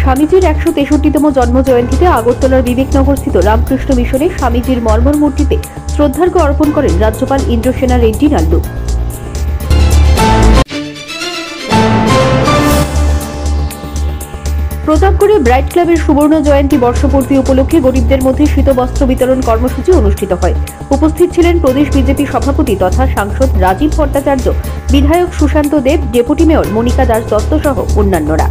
স্বামীজির 163তম জন্ম জয়ন্তীতে আগরতলার বিবেকনগরস্থিত রামকৃষ্ণ মিশনে স্বামীজির মর্মর মূর্তিতে শ্রদ্ধার্ঘ্য অর্পণ করেন রাজ্যপাল ইন্দ্রসেনা রেড্ডি নাল্লু। প্রতাপগড়ে ব্রাইট ক্লাবের সুবর্ণ জয়ন্তী বর্ষপূর্তি উপলক্ষে গরিবদের মধ্যে শীতবস্ত্র বিতরণ কর্মসূচি অনুষ্ঠিত হয়। উপস্থিত ছিলেন প্রদেশ বিজেপি সভাপতি তথা সাংসদ রাজীব ভট্টাচার্য, বিধায়ক সুশান্ত দেব, ডেপুটি মেয়র মনিকা দাস দত্ত সহ অন্যান্যরা।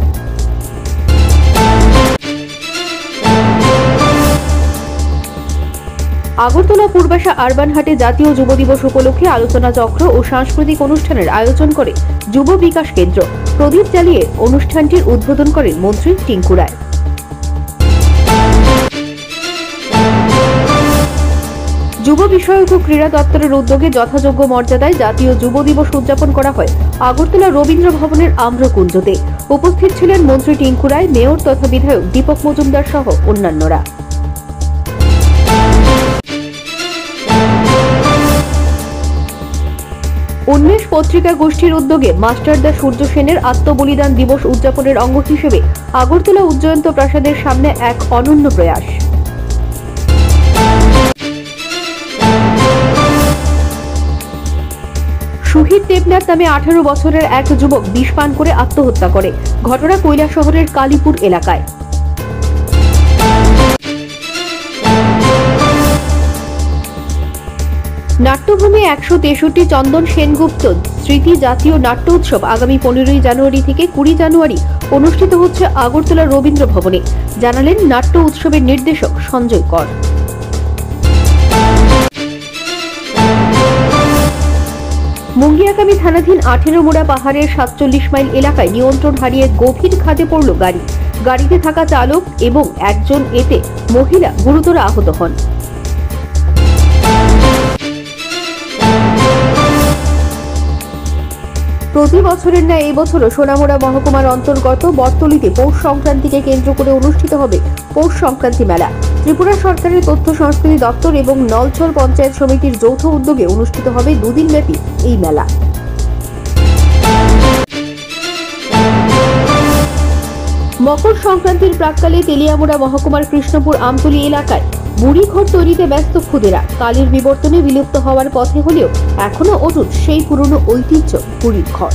আগরতলা পূর্বাশা আরবান হাটে জাতীয় যুব দিবস উপলক্ষে আলোচনা চক্র ও সাংস্কৃতিক অনুষ্ঠানের আয়োজন করে যুব বিকাশ কেন্দ্র। প্রদীপ জ্বালিয়ে অনুষ্ঠানটির উদ্বোধন করেন মন্ত্রী টিঙ্কু রায়। যুব বিষয়ক ও ক্রীড়া দপ্তরের উদ্যোগে যথাযোগ্য মর্যাদায় জাতীয় যুব দিবস উদযাপন করা হয় আগরতলা রবীন্দ্র ভবনের আম্রকুঞ্জতে। উপস্থিত ছিলেন মন্ত্রী টিঙ্কু রায়, মেয়র তথা বিধায়ক দীপক মজুমদার সহ অন্যান্যরা। উন্মেষ পত্রিকা গোষ্ঠীর উদ্যোগে মাস্টারদা সূর্য সেনের আত্মবলিদান দিবস উদযাপনের অঙ্গ হিসেবে আগরতলা উজ্জয়ন্ত প্রাসাদের সামনে এক অনন্য প্রয়াস। শহীদ দেবনাথ নামে 18 বছরের এক যুবক বিষ পান করে আত্মহত্যা করে। ঘটনা কৈলাসহরের কালীপুর এলাকায়। নাট্যভূমি 163 চন্দন সেনগুপ্ত স্মৃতি জাতীয় নাট্য উৎসব আগামী 15 জানুয়ারি থেকে 20 জানুয়ারি অনুষ্ঠিত হচ্ছে আগরতলা রবীন্দ্র ভবনে, জানালেন নাট্য উৎসবের নির্দেশক সঞ্জয় কর। মুঙ্গিয়াকামী থানাধীন 18 মোড়া পাহাড়ের 47 মাইল এলাকায় নিয়ন্ত্রণ হারিয়ে গভীর খাদে পড়ল গাড়ি। গাড়িতে থাকা চালক এবং একজন এতে মহিলা গুরুতর আহত হন। প্রতি বছরের ন্যায় এই বছরও সোনামুড়া মহকুমার অন্তর্গত বটতলীতে পৌষ সংক্রান্তিকে কেন্দ্র করে অনুষ্ঠিত হবে পৌষ সংক্রান্তি মেলা। ত্রিপুরা সরকারের তথ্য সংস্কৃতি দপ্তর এবং নলছল পঞ্চায়েত সমিতির যৌথ উদ্যোগে অনুষ্ঠিত হবে 2 দিন ব্যাপী এই মেলা। মকর সংক্রান্তির প্রাক্কালে তেলিয়ামুড়া মহকুমার কৃষ্ণপুর আমতলী এলাকায় বুড়ি ঘর তৈরিতে ব্যস্ত খুদেরা। কালের বিবর্তনে বিলুপ্ত হওয়ার পথে হলেও এখনো অটুট সেই পুরনো ঐতিহ্য বুড়ির ঘর।